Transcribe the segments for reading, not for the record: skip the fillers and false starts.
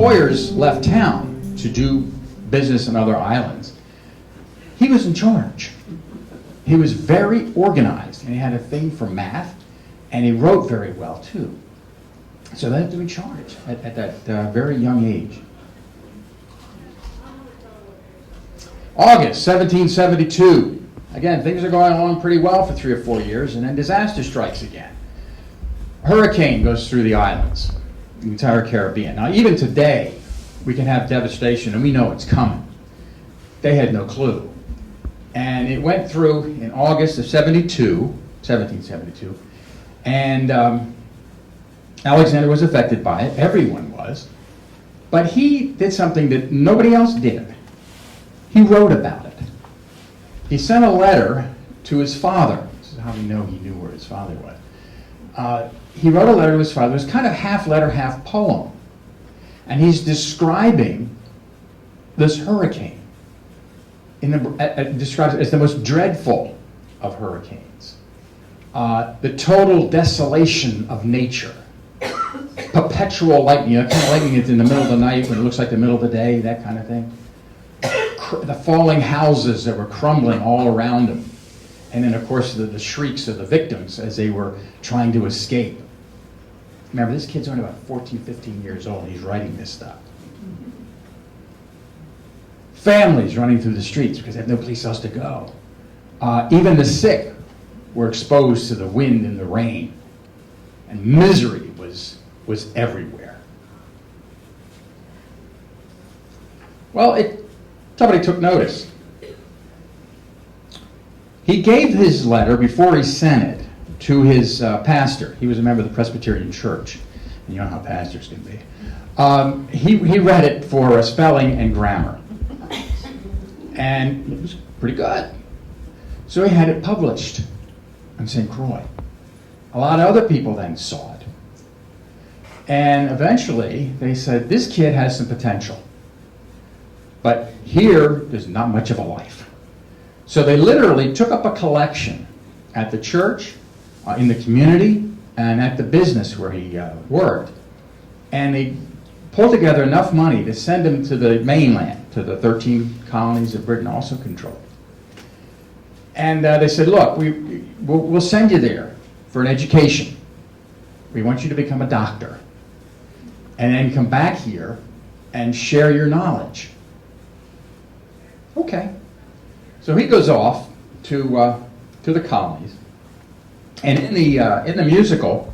employers left town to do business in other islands, he was in charge. He was very organized, and he had a thing for math, and he wrote very well too. So they had to be in charge at that very young age. August 1772. Again, things are going along pretty well for 3 or 4 years, and then disaster strikes again. Hurricane goes through the islands, the entire Caribbean. Now, even today, we can have devastation, and we know it's coming. They had no clue. And it went through in August of 1772, and Alexander was affected by it. Everyone was. But he did something that nobody else did. He wrote about it. He sent a letter to his father. This is how we know he knew where his father was. He wrote a letter to his father. It was kind of half letter, half poem. And he's describing this hurricane. Describes it as the most dreadful of hurricanes. The total desolation of nature. Perpetual lightning, kind of lightning that's in the middle of the night when it looks like the middle of the day, that kind of thing. The falling houses that were crumbling all around him. And then, of course, the shrieks of the victims as they were trying to escape. Remember, this kid's only about 14, 15 years old. He's writing this stuff. Families running through the streets because they have no place else to go. Even the sick were exposed to the wind and the rain. And misery was everywhere. Well, somebody took notice. He gave his letter before he sent it to his pastor. He was a member of the Presbyterian Church. And you know how pastors can be. He read it for spelling and grammar. And it was pretty good. So he had it published on St. Croix. A lot of other people then saw it. And eventually they said, this kid has some potential. But here, there's not much of a life. So they literally took up a collection at the church, in the community, and at the business where he worked. And they pulled together enough money to send him to the mainland, to the 13 colonies that Britain also controlled. And they said, look, we'll send you there for an education. We want you to become a doctor. And then come back here and share your knowledge. Okay. So he goes off to the colonies. And in the musical,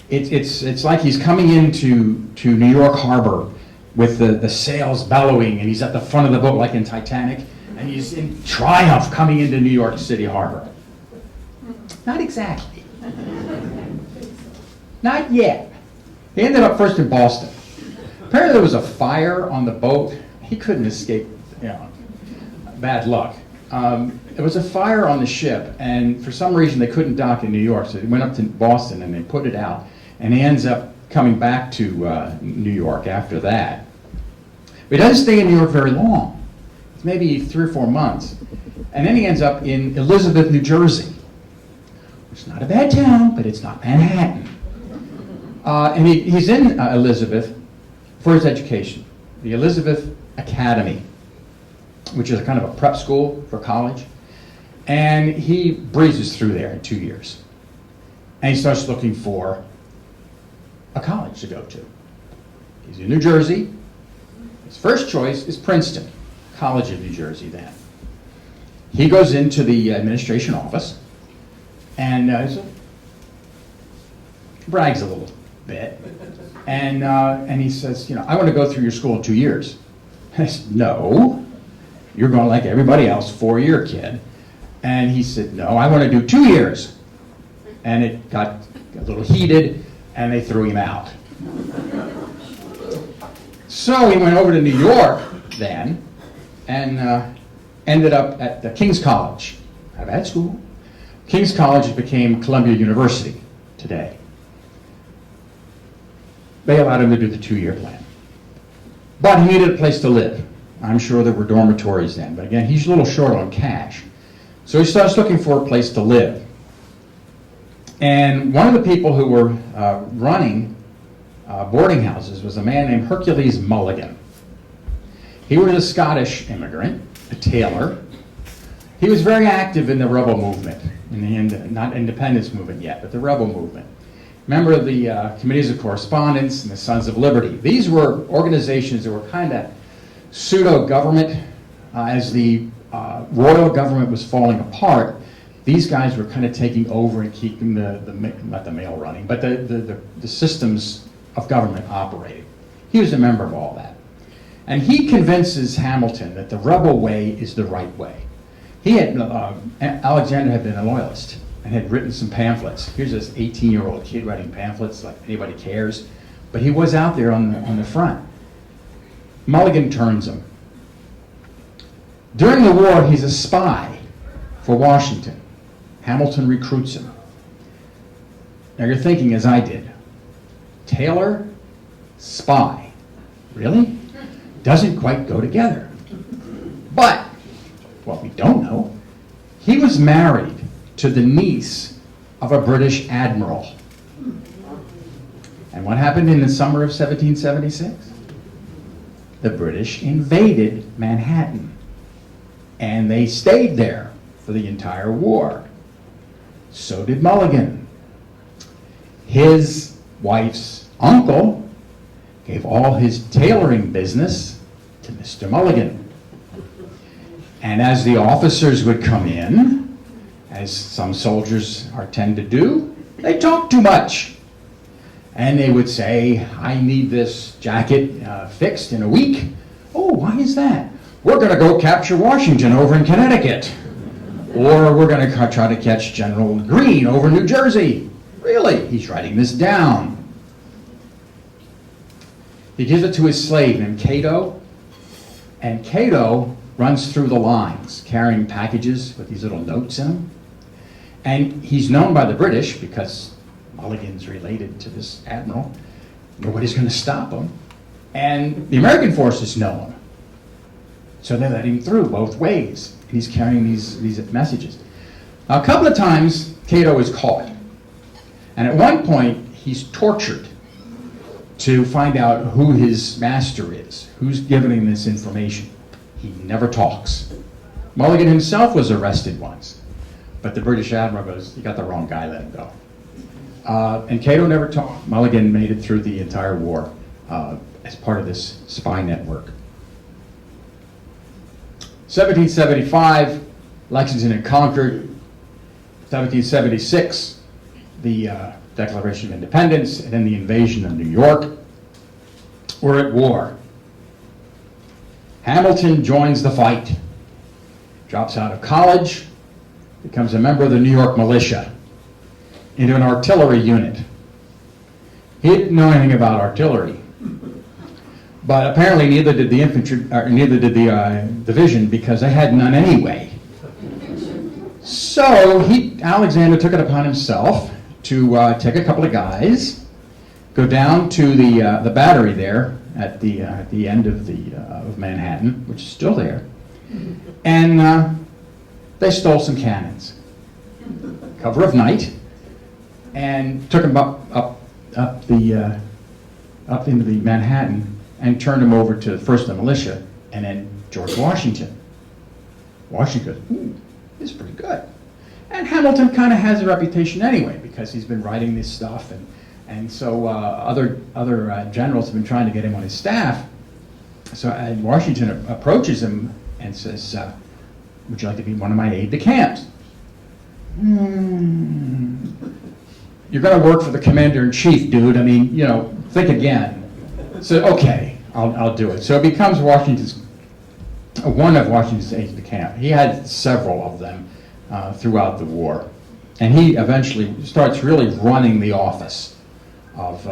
it's like he's coming into New York Harbor with the sails bellowing, and he's at the front of the boat like in Titanic, and he's in triumph coming into New York City Harbor. Not exactly. Not yet. He ended up first in Boston. Apparently there was a fire on the boat. He couldn't escape, bad luck. There was a fire on the ship, and for some reason they couldn't dock in New York, so they went up to Boston and they put it out, and he ends up coming back to New York after that. But he doesn't stay in New York very long. It's maybe 3 or 4 months. And then he ends up in Elizabeth, New Jersey. It's not a bad town, but it's not Manhattan. And he's in Elizabeth for his education, the Elizabeth Academy, which is a kind of a prep school for college. And he breezes through there in 2 years. And he starts looking for a college to go to. He's in New Jersey. His first choice is Princeton, College of New Jersey then. He goes into the administration office and brags a little bit. And he says, I want to go through your school in 2 years. I said, no, you're going like everybody else, 4-year kid. And he said, no, I want to do 2 years. And it got a little heated, and they threw him out. So he went over to New York then, and ended up at the King's College, a bad school. King's College became Columbia University today. They allowed him to do the 2-year plan. But he needed a place to live. I'm sure there were dormitories then, but again, he's a little short on cash. So he starts looking for a place to live. And one of the people who were running boarding houses was a man named Hercules Mulligan. He was a Scottish immigrant, a tailor. He was very active in the rebel movement, not independence movement yet, but the rebel movement. Member of the Committees of Correspondence and the Sons of Liberty. These were organizations that were kind of pseudo-government. As the royal government was falling apart, these guys were kind of taking over and keeping not the mail running, but the systems of government operating. He was a member of all that. And he convinces Hamilton that the rebel way is the right way. Alexander had been a loyalist and had written some pamphlets. Here's this 18-year-old kid writing pamphlets like anybody cares, but he was out there on the front. Mulligan turns him. During the war, he's a spy for Washington. Hamilton recruits him. Now you're thinking, as I did, tailor, spy. Really? Doesn't quite go together. But what we don't know, he was married to the niece of a British admiral. And what happened in the summer of 1776? The British invaded Manhattan. And they stayed there for the entire war. So did Mulligan. His wife's uncle gave all his tailoring business to Mr. Mulligan. And as the officers would come in, as some soldiers tend to do, they talk too much. And they would say, I need this jacket fixed in a week. Oh, why is that? We're going to go capture Washington over in Connecticut. Or we're going to try to catch General Greene over New Jersey. Really? He's writing this down. He gives it to his slave named Cato. And Cato runs through the lines, carrying packages with these little notes in them. And he's known by the British because Mulligan's related to this admiral. Nobody's going to stop him. And the American forces know him. So they let him through both ways. And he's carrying these messages. Now, a couple of times, Cato is caught. And at one point, he's tortured to find out who his master is, who's giving him this information. He never talks. Mulligan himself was arrested once. But the British admiral goes, you got the wrong guy, let him go. And Cato never talked. Mulligan made it through the entire war as part of this spy network. 1775, Lexington and Concord. 1776, the Declaration of Independence, and then the invasion of New York. We're at war. Hamilton joins the fight, drops out of college, becomes a member of the New York militia, into an artillery unit. He didn't know anything about artillery, but apparently neither did the infantry, neither did the division, because they had none anyway. So Alexander took it upon himself to take a couple of guys, go down to the battery there at the end of Manhattan, which is still there, and they stole some cannons, cover of night, and took them up into the Manhattan and turned them over to first the militia and then George Washington. Washington goes, ooh, this is pretty good. And Hamilton kind of has a reputation anyway because he's been writing this stuff, and so other generals have been trying to get him on his staff. So Washington approaches him and says, would you like to be one of my aide-de-camps? You're going to work for the commander-in-chief, dude. I mean, you know, think again. So, okay, I'll do it. So it becomes one of Washington's aides-de-camp. He had several of them throughout the war. And he eventually starts really running the office of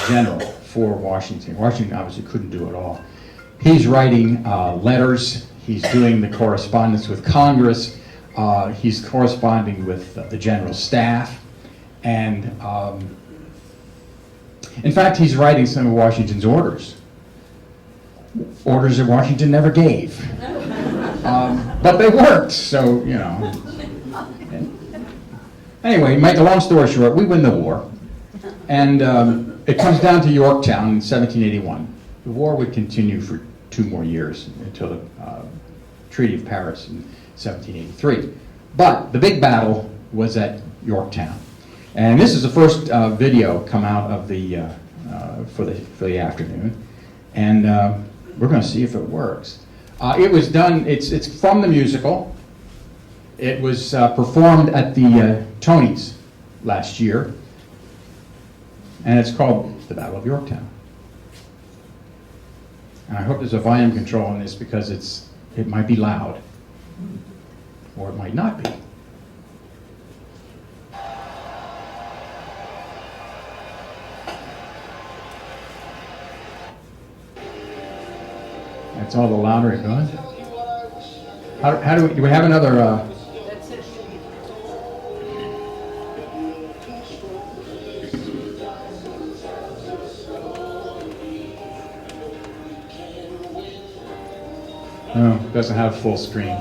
general for Washington. Washington obviously couldn't do it all. He's writing letters. He's doing the correspondence with Congress. He's corresponding with the general staff. And in fact, he's writing some of Washington's orders. Orders that Washington never gave. But they worked, so, you know. Anyway, make a long story short, we win the war. And it comes down to Yorktown in 1781. The war would continue for 2 more years until the Treaty of Paris in 1783. But the big battle was at Yorktown. And this is the first video come out of the, for the afternoon. And we're going to see if it works. It was done, it's from the musical. It was performed at the Tonys last year. And it's called The Battle of Yorktown. And I hope there's a volume control on this because it might be loud. Or it might not be. That's all the louder it goes. How do we have another? No, it doesn't have full screen.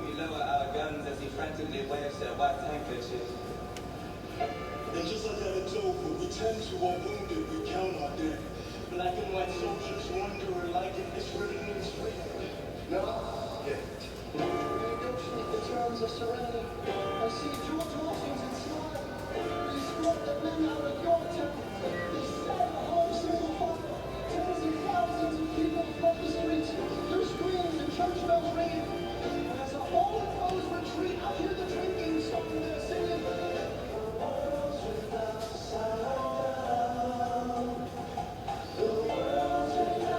We lower our guns as he frantically waves their white handkerchiefs. And just like at a Dover, we tend to our wounded, we count our dead. Black and white soldiers wondering like if it's written in stone. Not yet. Negotiate the terms of serenity. I see George Washington smile. He struck the men out of Yorktown. He set a whole single fire. Tens and thousands of people flood the streets. Their screams and church bells ringing. And as all the foes retreat, I hear the drinking song they're singing. The world's without sound. The world's without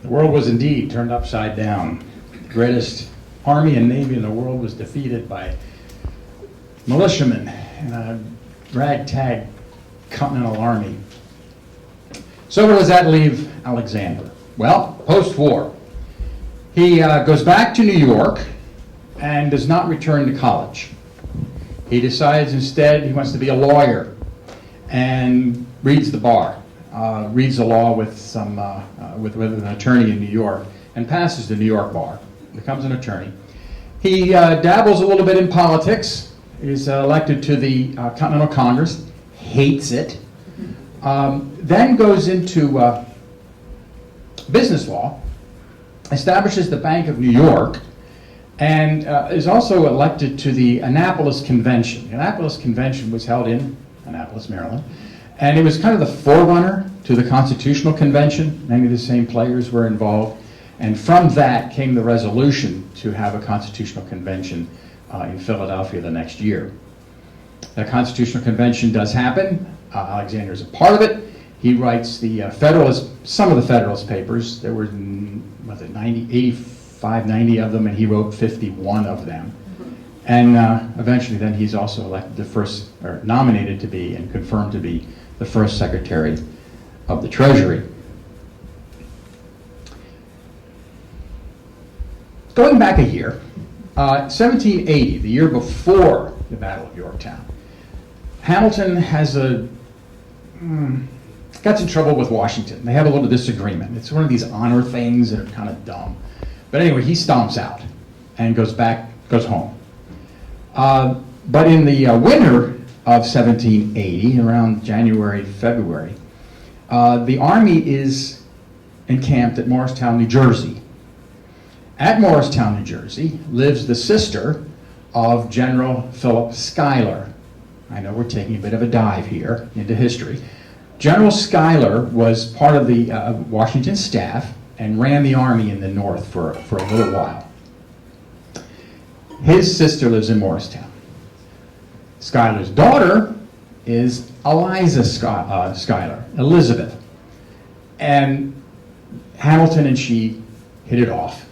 The world was indeed turned upside down. The greatest army and navy in the world was defeated by militiamen in a ragtag continental army. So where does that leave Alexander? Well, post-war, he goes back to New York and does not return to college. He decides instead he wants to be a lawyer and reads the bar, reads the law with some with an attorney in New York, and passes the New York bar, becomes an attorney. He dabbles a little bit in politics, is elected to the Continental Congress, hates it, then goes into business law, establishes the Bank of New York, and is also elected to the Annapolis Convention. The Annapolis Convention was held in Annapolis, Maryland, and it was kind of the forerunner to the Constitutional Convention. Many of the same players were involved, and from that came the resolution to have a Constitutional Convention in Philadelphia the next year. The Constitutional Convention does happen. Alexander is a part of it. He writes the some of the Federalist Papers. There were, 85, 90 of them, and he wrote 51 of them. And eventually then he's also elected nominated to be and confirmed to be the first Secretary of the Treasury. Going back a year, 1780, the year before the Battle of Yorktown, Hamilton has gets in trouble with Washington. They have a little disagreement. It's one of these honor things that are kind of dumb. But anyway, he stomps out and goes home. But in the winter of 1780, around January, February, the army is encamped at Morristown, New Jersey. At Morristown, New Jersey, lives the sister of General Philip Schuyler. I know we're taking a bit of a dive here into history. General Schuyler was part of the Washington staff and ran the army in the North for a little while. His sister lives in Morristown. Schuyler's daughter is Eliza Schuyler, Elizabeth. And Hamilton and she hit it off.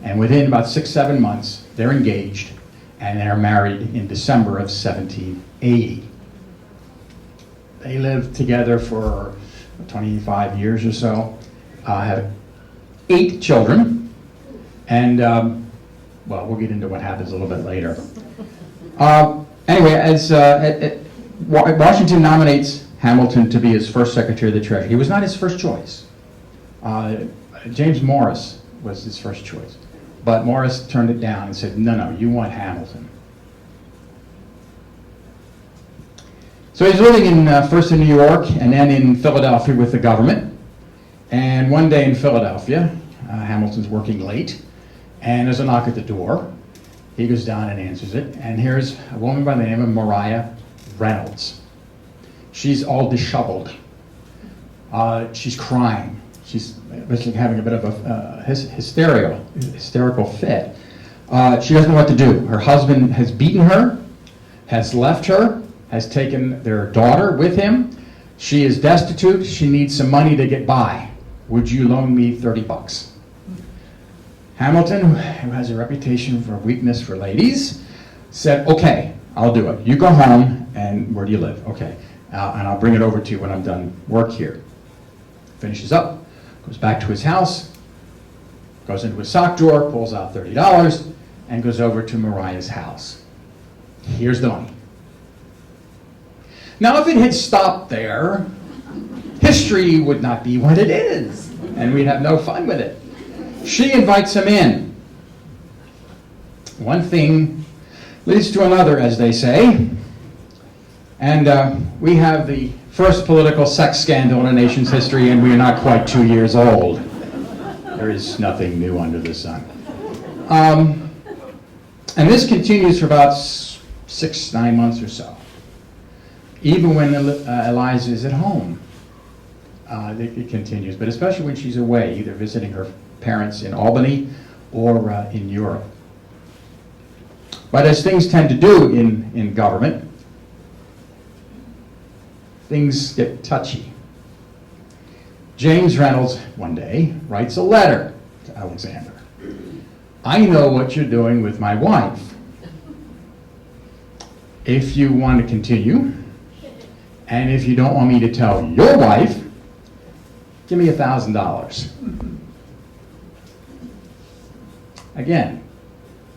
And within about 6-7 months, they're engaged and they're married in December of 1780. They lived together for 25 years or so, had 8 children, and well, we'll get into what happens a little bit later. Anyway, as Washington nominates Hamilton to be his first Secretary of the Treasury. He was not his first choice. James Morris was his first choice, but Morris turned it down and said, no, you want Hamilton. So he's living first in New York and then in Philadelphia with the government. And one day in Philadelphia, Hamilton's working late, and there's a knock at the door. He goes down and answers it, and here's a woman by the name of Maria Reynolds. She's all disheveled. She's crying. She's basically having a bit of a hysterical fit. She doesn't know what to do. Her husband has beaten her, has left her, has taken their daughter with him. She is destitute. She needs some money to get by. Would you loan me $30? Hamilton, who has a reputation for weakness for ladies, said, okay, I'll do it. You go home, and where do you live? Okay, and I'll bring it over to you when I'm done work here. Finishes up, goes back to his house, goes into his sock drawer, pulls out $30, and goes over to Maria's house. Here's the money. Now, if it had stopped there, history would not be what it is, and we'd have no fun with it. She invites him in. One thing leads to another, as they say, and we have the first political sex scandal in our nation's history, and we are not quite 2 years old. There is nothing new under the sun. And this continues for about 6-9 months or so. Even when Eliza is at home, it continues, but especially when she's away, either visiting her parents in Albany or in Europe. But as things tend to do in government, things get touchy. James Reynolds, one day, writes a letter to Alexander. I know what you're doing with my wife. If you want to continue, and if you don't want me to tell your wife, give me $1,000. Again,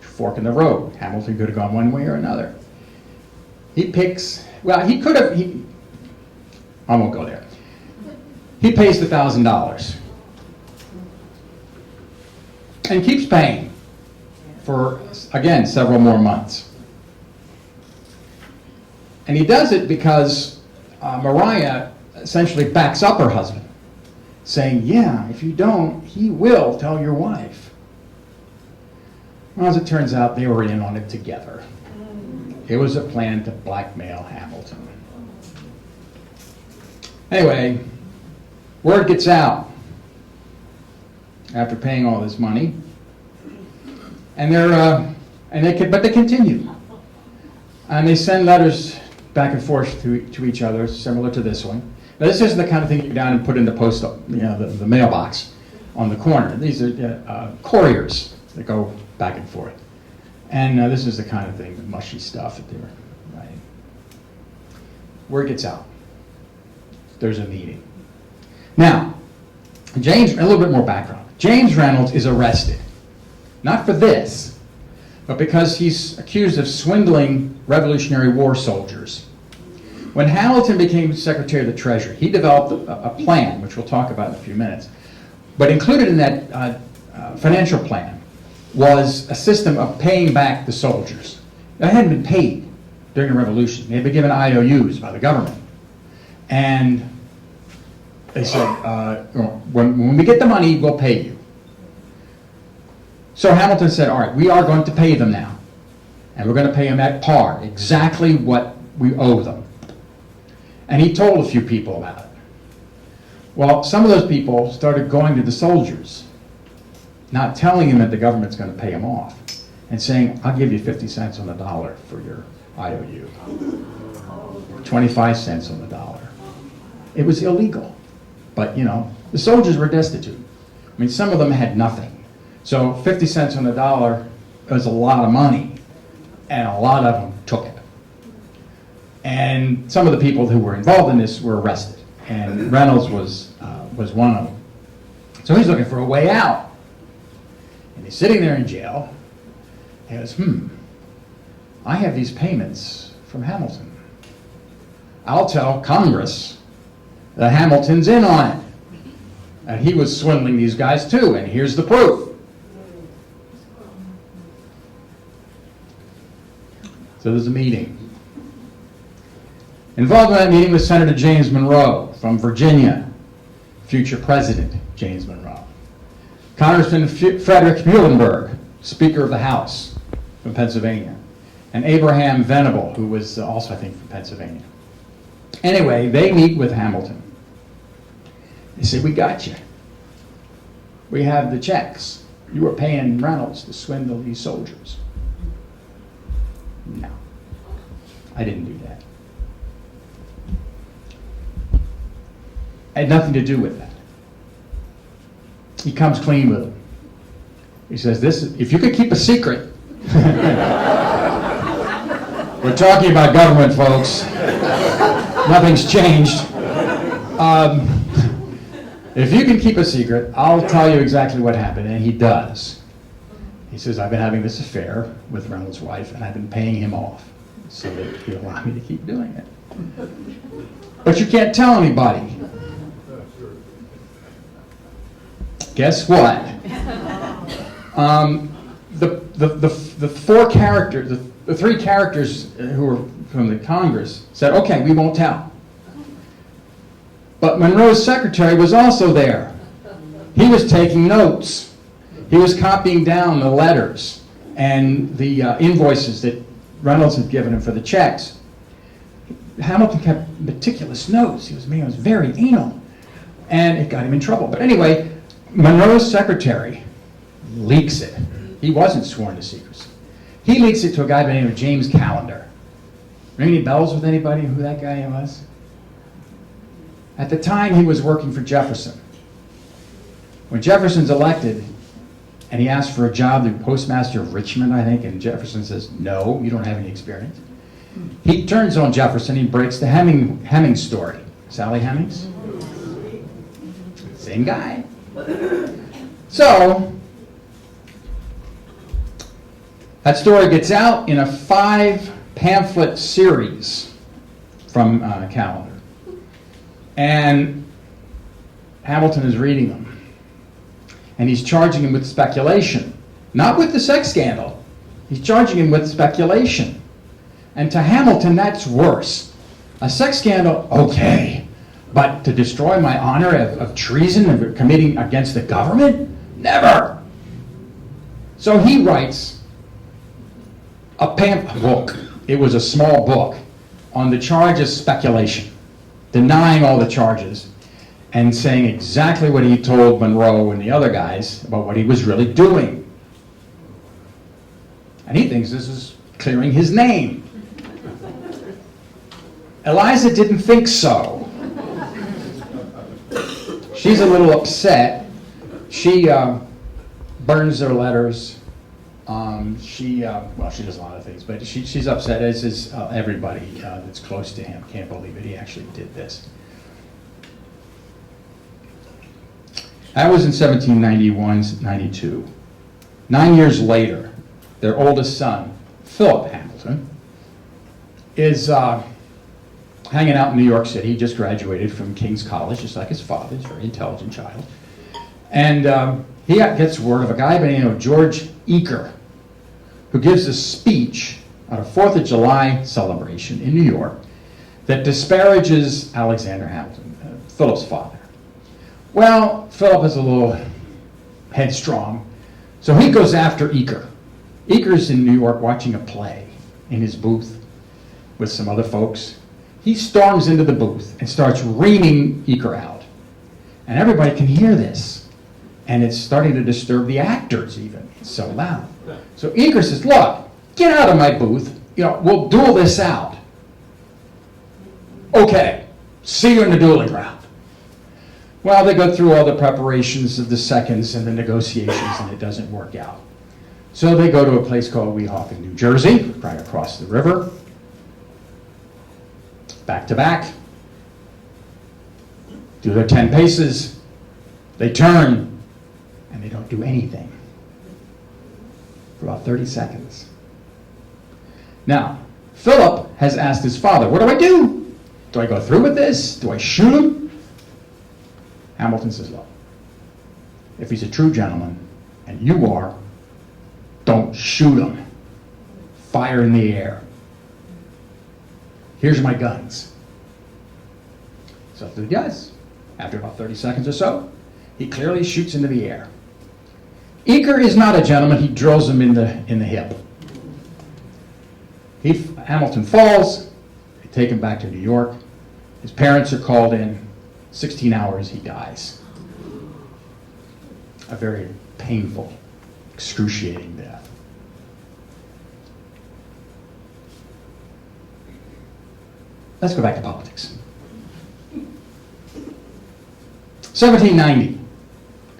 fork in the road. Hamilton could have gone one way or another. He picks, well, he could have, I won't go there. He pays the $1,000 and keeps paying for, again, several more months. And he does it because Mariah essentially backs up her husband, saying, yeah, if you don't, he will tell your wife. Well, as it turns out, they were in on it together. It was a plan to blackmail Hamilton. Anyway, word gets out after paying all this money, and but they continue, and they send letters back and forth to each other, similar to this one. Now, this isn't the kind of thing you go down and put in the the mailbox on the corner. These are couriers that go back and forth. And this is the kind of thing, the mushy stuff that they were writing. Word gets out. There's a meeting. Now, James, a little bit more background. James Reynolds is arrested. Not for this, but because he's accused of swindling Revolutionary War soldiers. When Hamilton became Secretary of the Treasury, he developed a plan, which we'll talk about in a few minutes. But included in that financial plan was a system of paying back the soldiers. They hadn't been paid during the Revolution. They had been given IOUs by the government. And they said, when we get the money, we'll pay you. So Hamilton said, all right, we are going to pay them now. And we're going to pay them at par, exactly what we owe them. And he told a few people about it. Well, some of those people started going to the soldiers, not telling him that the government's going to pay him off, and saying, I'll give you 50 cents on the dollar for your IOU, 25 cents on the dollar. It was illegal, but the soldiers were destitute. I mean, some of them had nothing. So 50 cents on the dollar was a lot of money, and a lot of them took it. And some of the people who were involved in this were arrested, and Reynolds was one of them. So he's looking for a way out. And he's sitting there in jail, and he goes, I have these payments from Hamilton. I'll tell Congress that Hamilton's in on it. And he was swindling these guys too, and here's the proof. So there's a meeting. Involved in that meeting was Senator James Monroe from Virginia, future President James Monroe. Congressman Frederick Muhlenberg, Speaker of the House from Pennsylvania, and Abraham Venable, who was also, I think, from Pennsylvania. Anyway, they meet with Hamilton. They say, we got you. We have the checks. You were paying Reynolds to swindle these soldiers. No, I didn't do that. I had nothing to do with that. He comes clean with them. He says, if you could keep a secret, we're talking about government, folks. Nothing's changed. If you can keep a secret, I'll tell you exactly what happened, and he does. He says, I've been having this affair with Reynolds' wife, and I've been paying him off so that he'll allow me to keep doing it. But you can't tell anybody. Guess what? The four characters, the three characters who were from the Congress said, okay, we won't tell. But Monroe's secretary was also there. He was taking notes. He was copying down the letters and the invoices that Reynolds had given him for the checks. Hamilton kept meticulous notes. He was very anal. And it got him in trouble. But anyway, Monroe's secretary leaks it. He wasn't sworn to secrecy. He leaks it to a guy by the name of James Callender. Ring any bells with anybody who that guy was? At the time, he was working for Jefferson. When Jefferson's elected, and he asks for a job, the postmaster of Richmond, I think, and Jefferson says, no, you don't have any experience. He turns on Jefferson, he breaks the Hemings story. Sally Hemings? Same guy. So, that story gets out in a 5-pamphlet series from Callender. And Hamilton is reading them. And he's charging him with speculation. Not with the sex scandal. He's charging him with speculation. And to Hamilton, that's worse. A sex scandal, okay. But to destroy my honor of treason and committing against the government? Never. So he writes a book. It was a small book on the charge of speculation, denying all the charges, and saying exactly what he told Monroe and the other guys about what he was really doing. And he thinks this is clearing his name. Eliza didn't think so. She's a little upset. She burns their letters. She does a lot of things, but she's upset, as is everybody that's close to him. Can't believe it. He actually did this. That was in 1791-92. 9 years later, their oldest son, Philip Hamilton, is hanging out in New York City. He just graduated from King's College, just like his father. He's a very intelligent child. And he gets word of a guy by the name of George Eaker, who gives a speech at a 4th of July celebration in New York that disparages Alexander Hamilton, Philip's father. Well, Philip is a little headstrong, so he goes after Eaker. Eaker's in New York watching a play in his booth with some other folks. He storms into the booth and starts reaming Eaker out. And everybody can hear this. And it's starting to disturb the actors even. It's so loud. So Eaker says, look, get out of my booth. We'll duel this out. Okay, see you in the dueling ground. Well, they go through all the preparations of the seconds and the negotiations, and it doesn't work out. So they go to a place called Weehawken, New Jersey, right across the river. Back to back. Do their 10 paces. They turn, and they don't do anything for about 30 seconds. Now, Philip has asked his father, what do I do? Do I go through with this? Do I shoot him? Hamilton says, look, if he's a true gentleman, and you are, don't shoot him. Fire in the air. Here's my guns. So he does. After about 30 seconds or so, he clearly shoots into the air. Eaker is not a gentleman. He drills him in the hip. Hamilton falls. They take him back to New York. His parents are called in. 16 hours, he dies. A very painful, excruciating death. Let's go back to politics. 1790.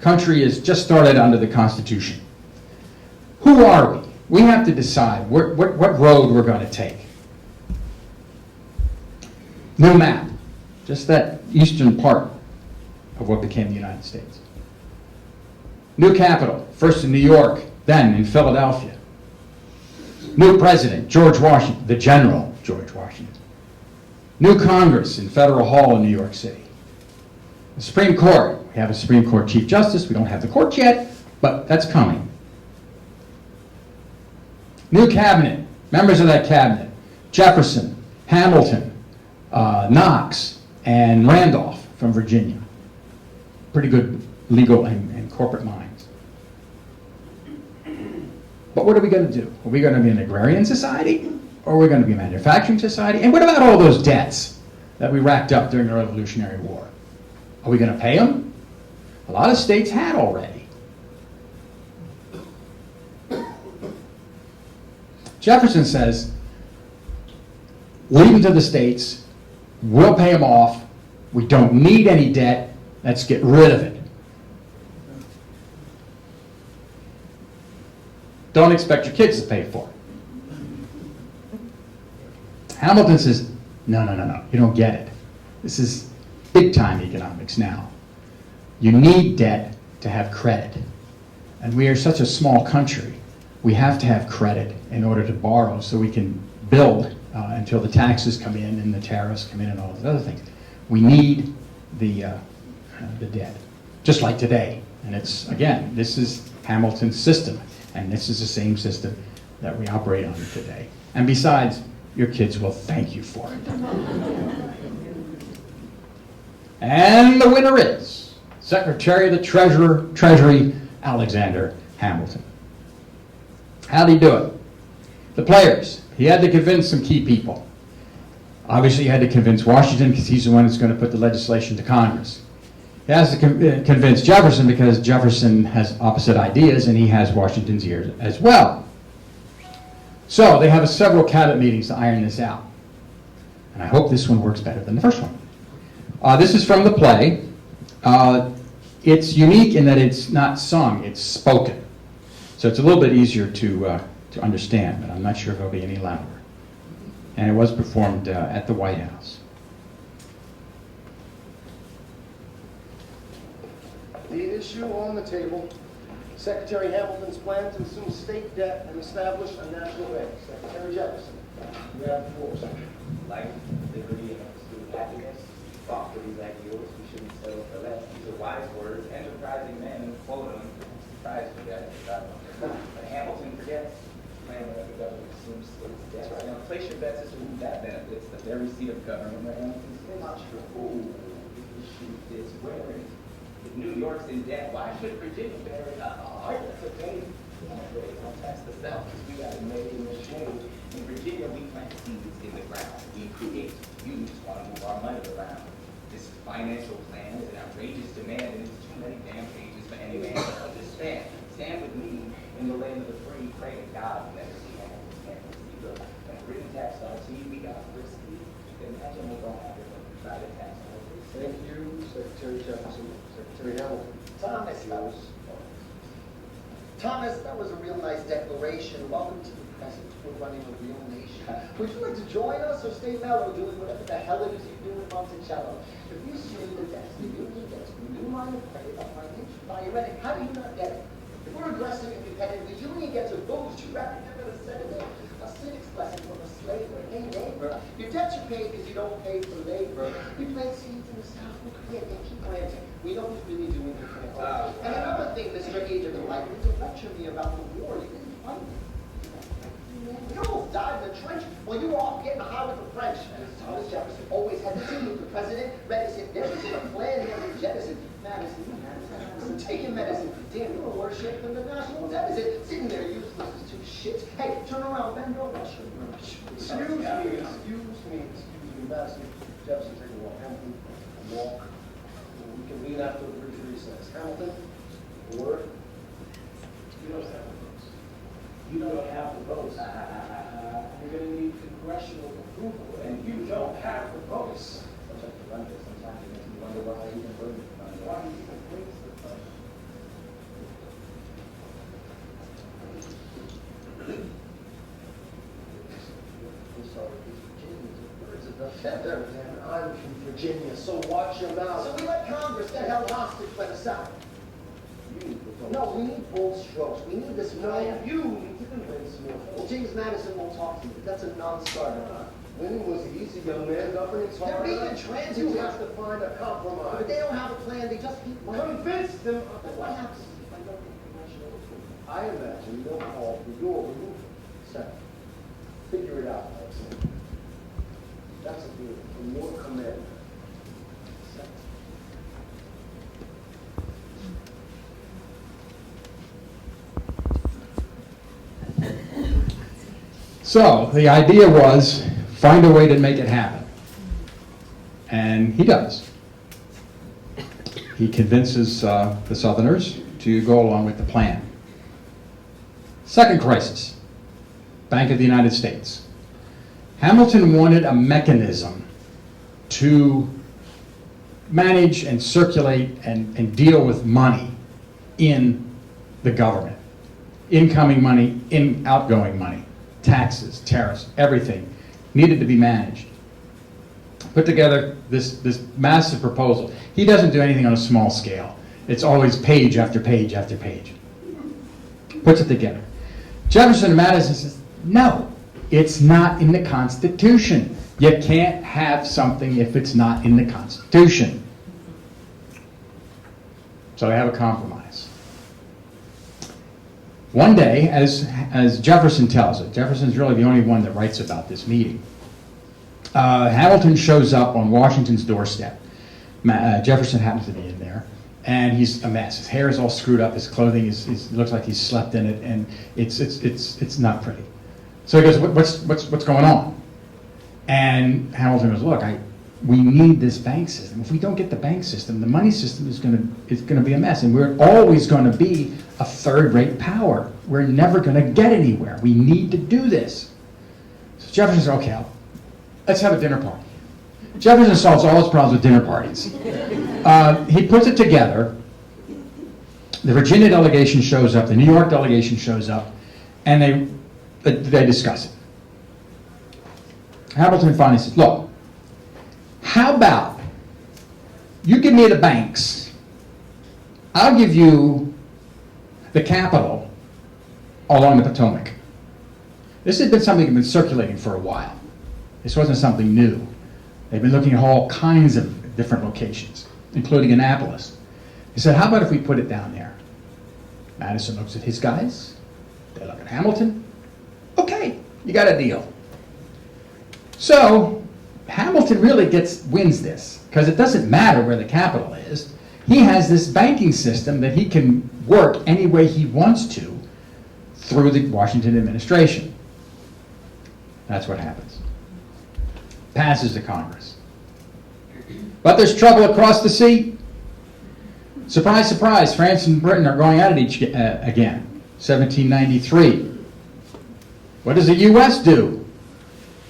Country is just started under the Constitution. Who are we? We have to decide what road we're going to take. No map. Just that eastern part of what became the United States. New capital, first in New York, then in Philadelphia. New president, George Washington, the General George Washington. New Congress in Federal Hall in New York City. The Supreme Court, we have a Supreme Court Chief Justice. We don't have the court yet, but that's coming. New cabinet, members of that cabinet, Jefferson, Hamilton, Knox, and Randolph from Virginia. Pretty good legal and corporate minds. But what are we going to do? Are we going to be an agrarian society? Or are we going to be a manufacturing society? And what about all those debts that we racked up during the Revolutionary War? Are we going to pay them? A lot of states had already. Jefferson says, leave them to the states. We'll pay them off. We don't need any debt. Let's get rid of it. don't expect your kids to pay for it. Hamilton says, no, no, no, no, you don't get it. This is big time economics now. You need debt to have credit. And we are such a small country, we have to have credit in order to borrow so we can build until the taxes come in and the tariffs come in and all those other things. We need the debt, just like today. And it's, again, this is Hamilton's system, and this is the same system that we operate on today. And besides, your kids will thank you for it. And the winner is Secretary of the Treasury, Alexander Hamilton. How'd he do it? The players. He had to convince some key people. Obviously, he had to convince Washington because he's the one that's going to put the legislation to Congress. He has to convince Jefferson because Jefferson has opposite ideas and he has Washington's ears as well. So they have several cabinet meetings to iron this out. And I hope this one works better than the first one. This is from the play. It's unique in that it's not sung, it's spoken. So it's a little bit easier to understand, but I'm not sure if it'll be any louder. And it was performed at the White House. The issue on the table, Secretary Hamilton's plan to assume state debt and establish a national bank. Secretary Jefferson, you have the floor, sir. Life, liberty, and pursuit happiness, properties like yours, we shouldn't settle for less. These are wise words, enterprising men quote them. Surprised you guys forgot them. But Hamilton forgets, plan whatever government assumes states debt. Now, place your bets as to who that benefits, the very seat of government where Hamilton sits. Not sure. Ooh, the issue is where if New York's in debt, why should Virginia bear it? That's a pain. Don't tax the South because we got it made in machine. In Virginia, we plant seeds in the ground. We create. You just want to move our money around. This financial plan is an outrageous demand, and it's too many damn pages for any man to understand. Stand with me in the land of the free. Pray to God never see Hamilton's can't receive the written tax on see we got risky. Imagine we don't have it when we try to tax on it. Thank you, Secretary Jefferson. Secretary Hamilton. Thomas, that was a real nice declaration. Welcome to the present. We're running a real nation. Would you like to join us or stay mellow doing whatever the hell it is you do in Monticello? If you see the desk, the union desk, the new line of credit up my inch, diuretic, how do you not get it? If we're aggressive and competitive, the union gets a boost. You rather give it a senator. A civics lesson from a slaver. Hey, neighbor, your debts are paid because you don't pay for labor. We plant seeds in the South. We create and keep planting. We know who's really doing the thing. And another thing, Mr. Agent of Life, you lecture me about the war. You didn't fight it. You almost died in the trench while you were off getting high with the French. Thomas Jefferson always had to see with the president. Medicine, there isn't a plan here to jettison. Madison, taking medicine. Damn, you're in worse shape than the national deficit. Sitting there useless as two shits. Hey, turn around, bend over. Excuse me, Madison Jefferson, take a walk. Hamilton, walk. We can lean after the brief recess. Hamilton, a word. You don't have the votes. You don't have the votes. You're going to need congressional approval, and you don't have the votes. Sometimes you run this, sometimes it makes me wonder why I even bring it. Why do you even bring the vote? I'm sorry, these Virginians are birds of a feather, and I'm from Virginia, so watch your mouth. So we let Congress get held hostage by the South. You need the votes. No, we need bold strokes. We need this No, plan. you need to convince me. Well, James Madison won't talk to you. That's a non-starter. Winning was easy, young man. Governance They're hard. being You intransigent. have to find a compromise. But they don't have a plan. They just keep money. Convince them. But what happens if I don't get congressional approval? I imagine they'll call for your removal. Second, figure it out, Alexander. That's a deal from your command. Second. So the idea was find a way to make it happen. And he does. He convinces the Southerners to go along with the plan. Second crisis, Bank of the United States. Hamilton wanted a mechanism to manage and circulate and deal with money in the government. incoming money, outgoing money, taxes, tariffs, everything needed to be managed. Put together this massive proposal. He doesn't do anything on a small scale. It's always page after page after page. Puts it together. Jefferson and Madison says, no, it's not in the Constitution. You can't have something if it's not in the Constitution. So they have a compromise. One day, as Jefferson tells it, Jefferson's really the only one that writes about this meeting. Hamilton shows up on Washington's doorstep. Jefferson happens to be in there, and he's a mess. His hair is all screwed up. His clothing looks like he's slept in it, and it's not pretty. So he goes, "What's going on?" And Hamilton goes, "Look, we need this bank system. If we don't get the bank system, the money system is going to be a mess, and we're always going to be a third-rate power. We're never going to get anywhere. We need to do this." So Jefferson says, "Okay, let's have a dinner party." Jefferson solves all his problems with dinner parties. He puts it together. The Virginia delegation shows up. The New York delegation shows up, and they discuss it. Hamilton finally says, "Look, how about you give me the banks, I'll give you the capital along the Potomac." This had been something that had been circulating for a while. This wasn't something new. They've been looking at all kinds of different locations, including Annapolis. He said, "How about if we put it down there?" Madison looks at his guys. They look at Hamilton. "Okay, you got a deal." So Hamilton really wins this, because it doesn't matter where the capital is. He has this banking system that he can work any way he wants to through the Washington administration. That's what happens. Passes the Congress. But there's trouble across the sea. Surprise, surprise, France and Britain are going at it again. 1793. What does the U.S. do?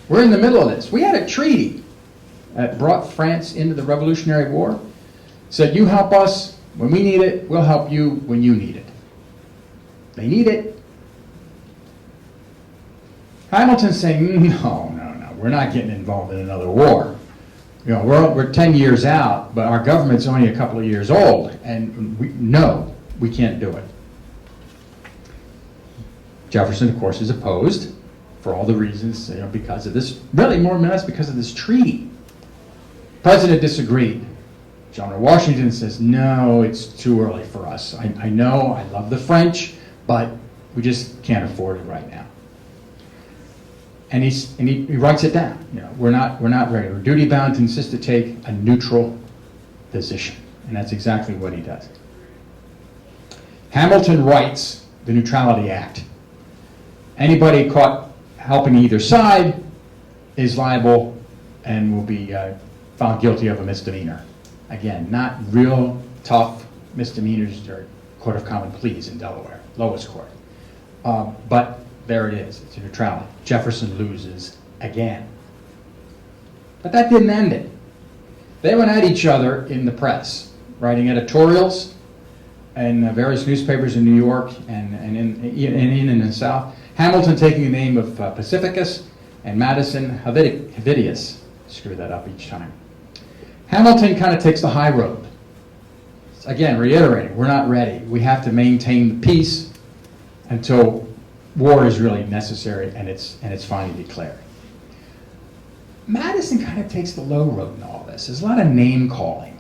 We're in the middle of this. We had a treaty that brought France into the Revolutionary War. Said, you help us when we need it, we'll help you when you need it. They need it. Hamilton's saying, no, we're not getting involved in another war. You know, we're 10 years out, but our government's only a couple of years old, and we can't do it. Jefferson, of course, is opposed for all the reasons, because of this, really more or less because of this treaty. The president disagreed. General Washington says, no, it's too early for us. I know, I love the French, but we just can't afford it right now. And he writes it down. We're not ready. We're duty bound to insist to take a neutral position, and that's exactly what he does. Hamilton writes the Neutrality Act. Anybody caught helping either side is liable and will be found guilty of a misdemeanor. Again, not real tough misdemeanors or Court of Common Pleas in Delaware, lowest court. But there it is. It's a neutrality. Jefferson loses again. But that didn't end it. They went at each other in the press, writing editorials in various newspapers in New York and in the South. Hamilton taking the name of Pacificus, and Madison Helvidius. Screw that up each time. Hamilton kind of takes the high road. Again, reiterating, we're not ready. We have to maintain the peace until war is really necessary and it's finally declared. Madison kind of takes the low road in all this. There's a lot of name calling.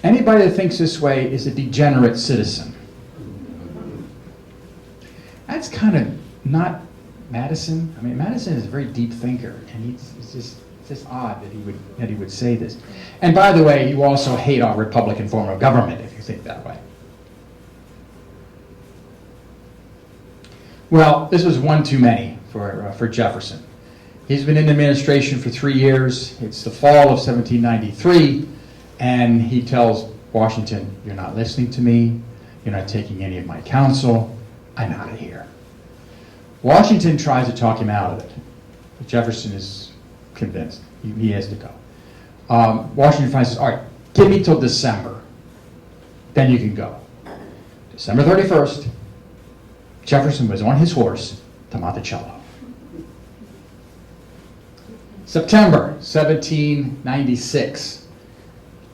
Anybody that thinks this way is a degenerate citizen. That's kind of not Madison. I mean, Madison is a very deep thinker, and it's just odd that he would say this. And by the way, you also hate our Republican form of government if you think that way. Well, this was one too many for Jefferson. He's been in the administration for 3 years. It's the fall of 1793, and he tells Washington, you're not listening to me, you're not taking any of my counsel, I'm out of here. Washington tries to talk him out of it, but Jefferson is convinced he has to go. Washington finally says, all right, give me till December, then you can go. December 31st, Jefferson was on his horse to Monticello. September 1796.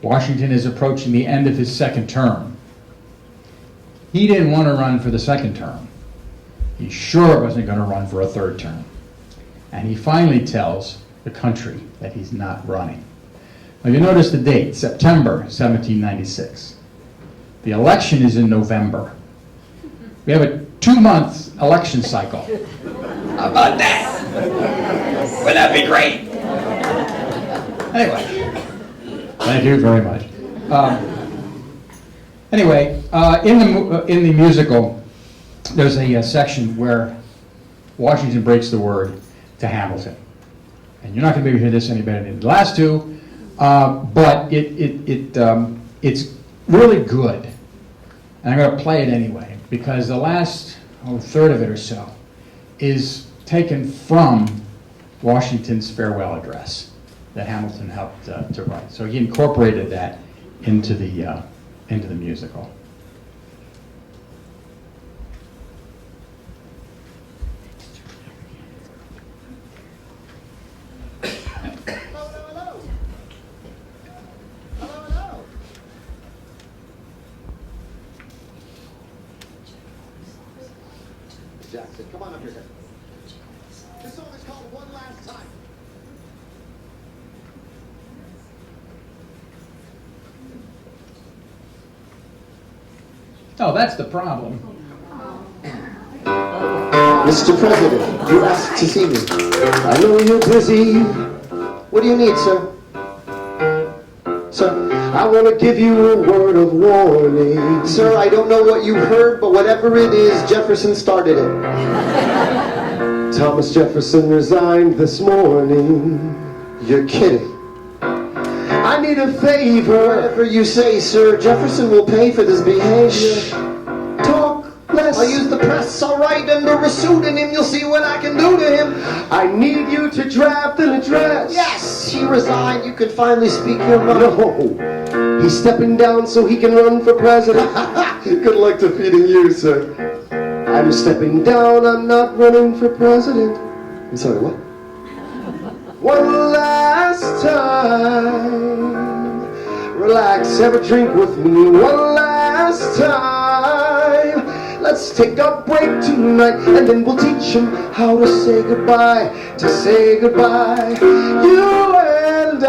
Washington is approaching the end of his second term. He didn't want to run for the second term. He sure wasn't going to run for a third term. And he finally tells the country that he's not running. Now you notice the date, September 1796. The election is in November. We have a 2-month election cycle. How about that? Wouldn't that be great? Anyway, thank you very much. Anyway, in the musical, there's a section where Washington breaks the word to Hamilton. And you're not going to be able to hear this any better than the last two, but it's really good. And I'm going to play it anyway, because the last third of it or so is taken from Washington's farewell address that Hamilton helped to write. So he incorporated that into the musical. Jackson, come on up here. This song is called One Last Time. Oh, that's the problem. Mr. President, you asked to see me. I know you're busy. What do you need, sir? Sir, I want to give you a word of warning. Sir, I don't know what you heard, but whatever it is, Jefferson started it. Thomas Jefferson resigned this morning. You're kidding. I need a favor. Whatever you say, sir. Jefferson will pay for this behavior. Talk less. I'll use the press. I'll write under a pseudonym. You'll see what I can do to him. I need you to draft an address. Yes, he resigned. You can finally speak your mind. No, he's stepping down so he can run for president. Good luck defeating you, sir. I'm stepping down. I'm not running for president. I'm sorry, what? One last time. Relax, have a drink with me. One last time. Let's take a break tonight, and then we'll teach him how to say goodbye. To say goodbye. You and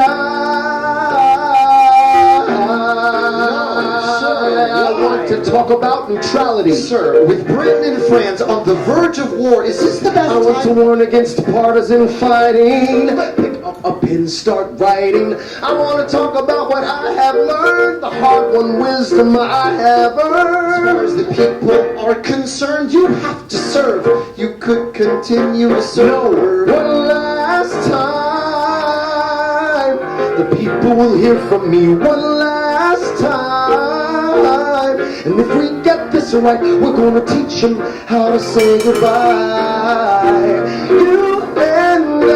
I want to talk about neutrality. Sir, with Britain and France on the verge of war, is this the best time? I want to warn against partisan fighting. Pick up a pen, start writing. I want to talk about what I have learned, the hard-won wisdom I have earned. As far as the people are concerned, you have to serve. You could continue to serve. No, one last time. The people will hear from me one last time. And if we get this right, we're gonna teach them how to say goodbye. You and I.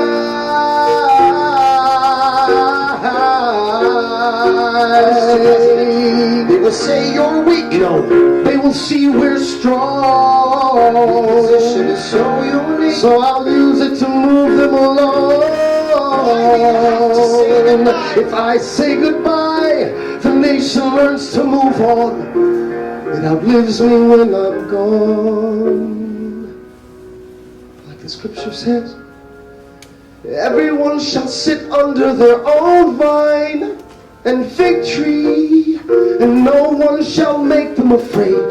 They will say you're weak. No, they will see we're strong. This position is so unique. So I'll use it to move them along. If I say goodbye, the nation learns to move on. It outlives me when I'm gone. Like the scripture says, everyone shall sit under their own vine and fig tree, and no one shall make them afraid.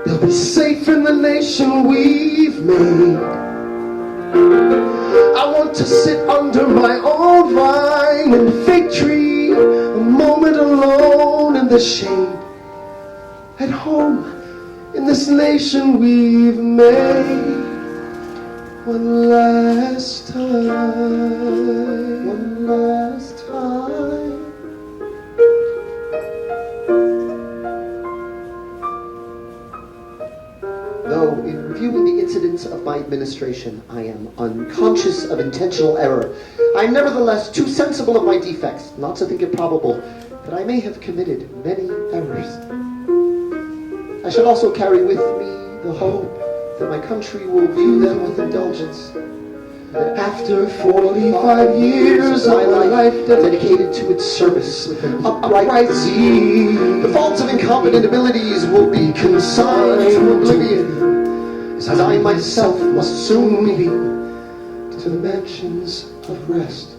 They'll be safe in the nation we've made. I want to sit under my own vine and fig tree, a moment alone in the shade. At home, in this nation we've made. One last time, one last time. Though in reviewing the incidents of my administration, I am unconscious of intentional error, I am nevertheless too sensible of my defects not to think it probable that I may have committed many errors. I should also carry with me the hope that my country will view them with indulgence. After 45 years of my life dedicated to its service with an upright zeal, the faults of incompetent abilities will be consigned to oblivion, as I myself must soon be to the mansions of rest.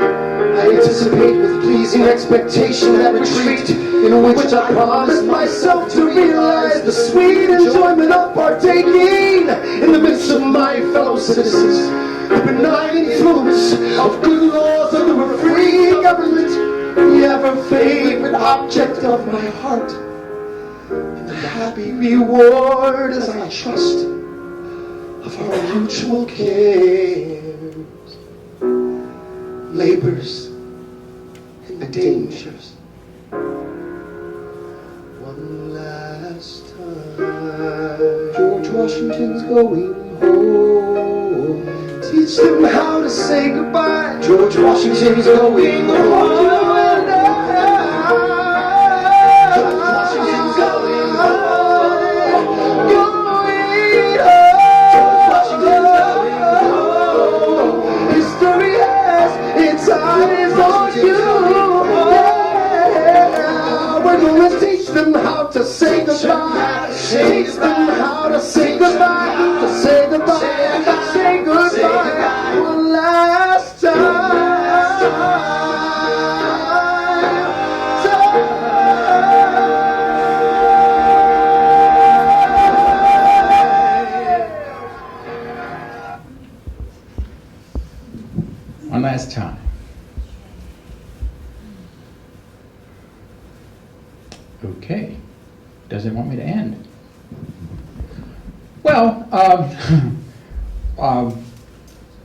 I anticipate with pleasing expectation that retreat in which I promised myself to realize the sweet enjoyment of partaking in the midst of my fellow citizens, the benign influence of good laws under a free government, the ever-favorite object of my heart, and the happy reward, as I trust, of our mutual cares, labors, and dangers. One last time, George Washington's going home. Teach them how to say goodbye. George Washington's going home. George Washington's going home. George Washington's going home. History has its eyes on you. Yeah. We're gonna teach them how to say goodbye. Teach them how to say goodbye. To say goodbye. Say goodbye. One last time. One last time. Okay. Doesn't want me to end. Well,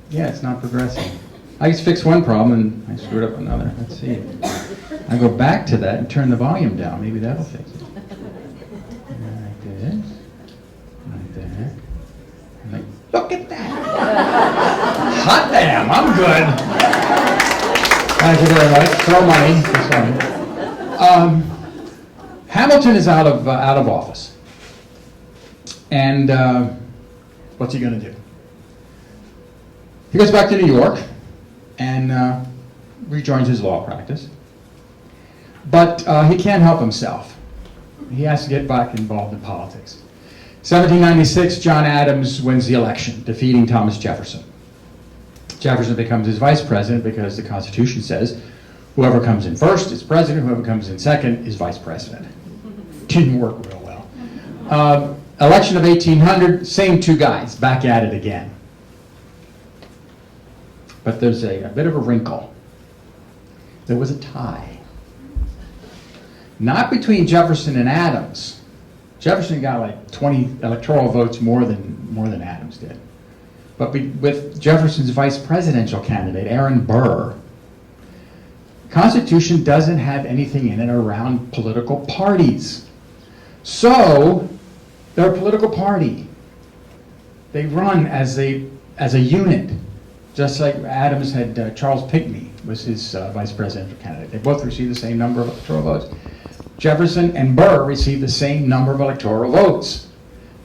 yeah, it's not progressing. I just fixed one problem and I screwed up another. Let's see. I go back to that and turn the volume down. Maybe that'll fix it. Like this. Like that. And like, look at that. Hot damn, I'm good. Thank you very much. Throw money. Hamilton is out of office. And what's he going to do? He goes back to New York and rejoins his law practice. But he can't help himself. He has to get back involved in politics. 1796, John Adams wins the election, defeating Thomas Jefferson. Jefferson becomes his vice president because the Constitution says whoever comes in first is president, whoever comes in second is vice president. Didn't work real well. Election of 1800, same two guys, back at it again. But there's a bit of a wrinkle. There was a tie. Not between Jefferson and Adams. Jefferson got like 20 electoral votes more than Adams did. But with Jefferson's vice presidential candidate, Aaron Burr, the Constitution doesn't have anything in it around political parties. So, they're a political party. They run as a unit, just like Adams had Charles Pinckney was his vice presidential candidate. They both received the same number of electoral votes. Jefferson and Burr received the same number of electoral votes.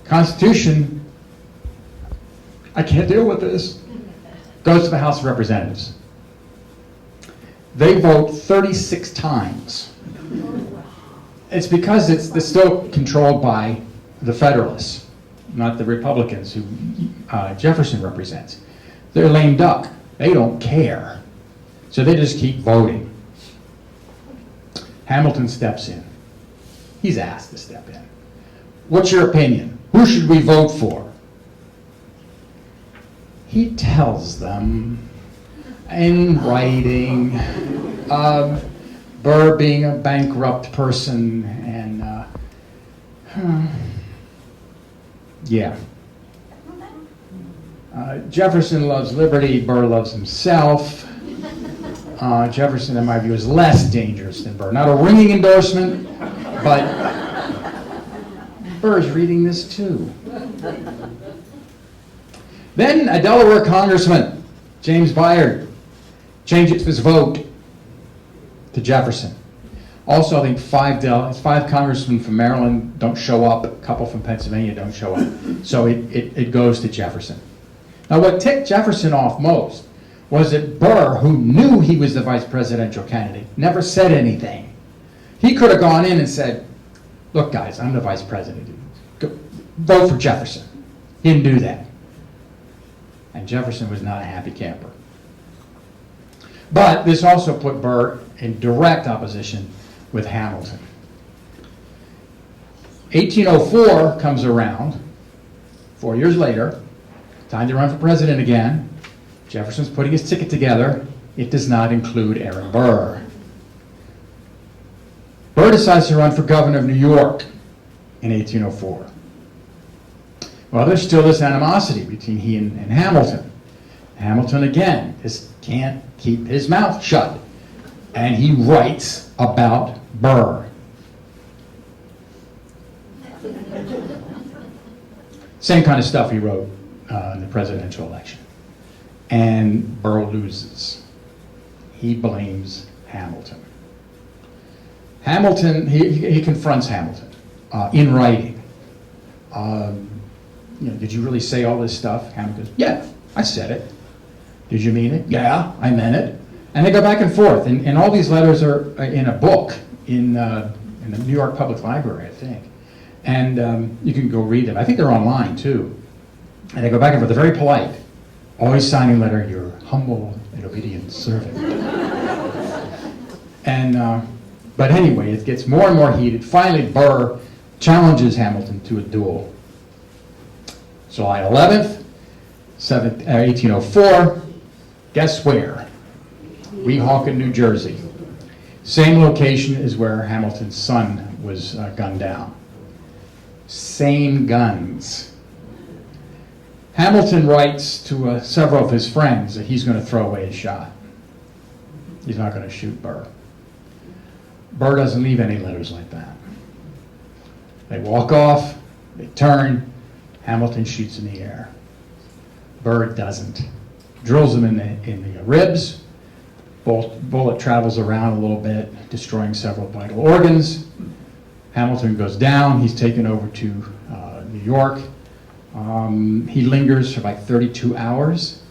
Constitution, I can't deal with this, goes to the House of Representatives. They vote 36 times. It's because it's still controlled by the Federalists, not the Republicans who Jefferson represents. They're lame duck. They don't care. So they just keep voting. Hamilton steps in. He's asked to step in. What's your opinion? Who should we vote for? He tells them in writing, Burr being a bankrupt person, and yeah. Jefferson loves liberty, Burr loves himself. Jefferson, in my view, is less dangerous than Burr. Not a ringing endorsement, but Burr's reading this too. Then a Delaware congressman, James Byard, changes his vote to Jefferson. Also, I think five congressmen from Maryland don't show up, a couple from Pennsylvania don't show up. So it goes to Jefferson. Now, what ticked Jefferson off most was that Burr, who knew he was the vice presidential candidate, never said anything. He could have gone in and said, look guys, I'm the vice president. Go, vote for Jefferson. He didn't do that. And Jefferson was not a happy camper. But this also put Burr in direct opposition with Hamilton. 1804 comes around, 4 years later, time to run for president again. Jefferson's putting his ticket together. It does not include Aaron Burr. Burr decides to run for governor of New York in 1804. Well, there's still this animosity between he and Hamilton. Hamilton, again, just can't keep his mouth shut. And he writes about Burr. Same kind of stuff he wrote in the presidential election. And Burr loses. He blames Hamilton. Hamilton, he confronts Hamilton in writing. Did you really say all this stuff? Hamilton goes, yeah, I said it. Did you mean it? Yeah, I meant it. And they go back and forth. And all these letters are in a book in the New York Public Library, I think. And you can go read them. I think they're online, too. And they go back and forth. They're very polite. Always signing letter, your humble and obedient servant. And, but anyway, it gets more and more heated. Finally, Burr challenges Hamilton to a duel. July 11th, 1804. Guess where? Weehawken, New Jersey. Same location as where Hamilton's son was gunned down. Same guns. Hamilton writes to several of his friends that he's going to throw away his shot. He's not going to shoot Burr. Burr doesn't leave any letters like that. They walk off, they turn, Hamilton shoots in the air. Burr doesn't. Drills him in the ribs. Bullet travels around a little bit, destroying several vital organs. Hamilton goes down. He's taken over to New York. He lingers for like 32 hours.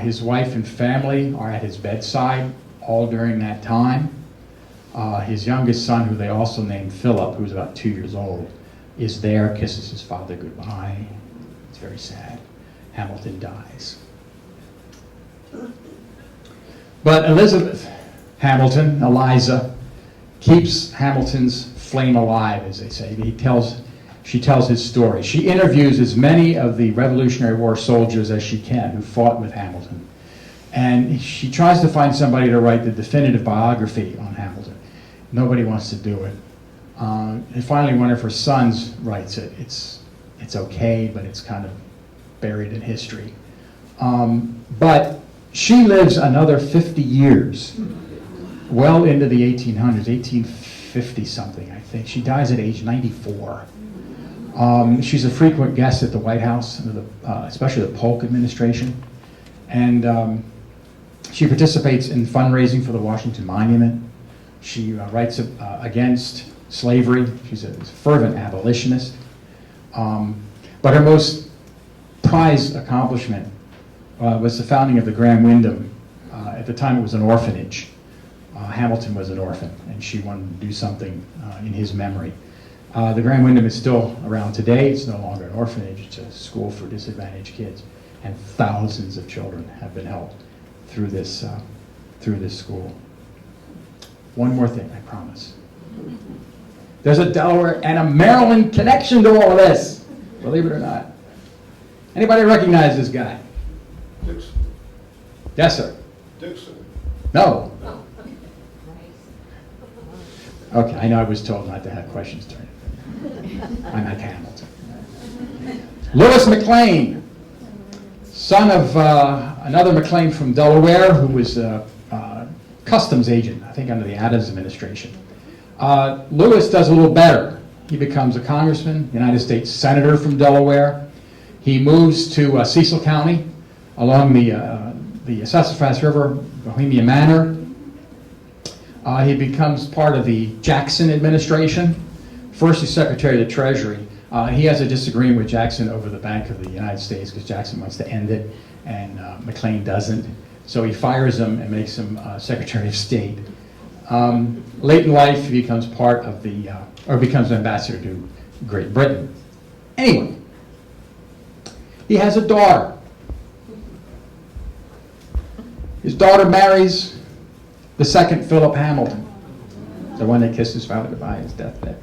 His wife and family are at his bedside all during that time. His youngest son, who they also named Philip, who's about 2 years old, is there, kisses his father goodbye. It's very sad. Hamilton dies. But Elizabeth Hamilton, Eliza, keeps Hamilton's flame alive, as they say. She tells his story. She interviews as many of the Revolutionary War soldiers as she can who fought with Hamilton. And she tries to find somebody to write the definitive biography on Hamilton. Nobody wants to do it. And finally, one of her sons writes it. It's okay, but it's kind of buried in history. But she lives another 50 years, well into the 1800s, 1850 something, I think. She dies at age 94. She's a frequent guest at the White House, especially the Polk administration. And she participates in fundraising for the Washington Monument. She writes against slavery. She's a fervent abolitionist. But her most prized accomplishment was the founding of the Graham Wyndham. At the time it was an orphanage. Hamilton was an orphan, and she wanted to do something in his memory. The Graham Wyndham is still around today. It's no longer an orphanage. It's a school for disadvantaged kids. And thousands of children have been helped through this school. One more thing, I promise. There's a Delaware and a Maryland connection to all of this, believe it or not. Anybody recognize this guy? Dixon. Yes, sir. Dixon. No. Okay, I know I was told not to have questions during it. I'm at Hamilton. Lewis McLean, son of another McLean from Delaware, who was a customs agent, I think under the Adams administration. Lewis does a little better. He becomes a congressman, United States Senator from Delaware. He moves to Cecil County along the Sassafras River, Bohemia Manor. He becomes part of the Jackson administration. First, he's Secretary of the Treasury. He has a disagreement with Jackson over the Bank of the United States because Jackson wants to end it, and McLean doesn't. So he fires him and makes him Secretary of State. Late in life, he becomes part of the, or becomes ambassador to Great Britain. Anyway, he has a daughter. His daughter marries the second Philip Hamilton, the one that kissed his father goodbye on his deathbed.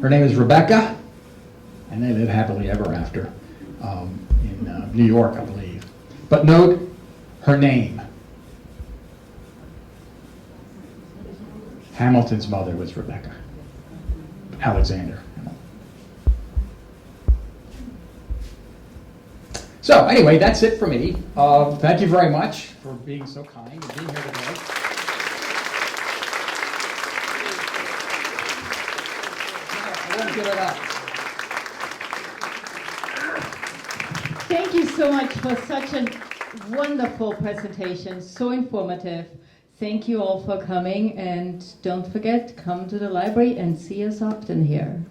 Her name is Rebecca, and they live happily ever after in New York, I believe. But note her name. Hamilton's mother was Rebecca. Alexander. So anyway, that's it for me. Thank you very much for being so kind and being here today. I won't give it up. Thank you so much for such a wonderful presentation, so informative. Thank you all for coming, and don't forget, come to the library and see us often here.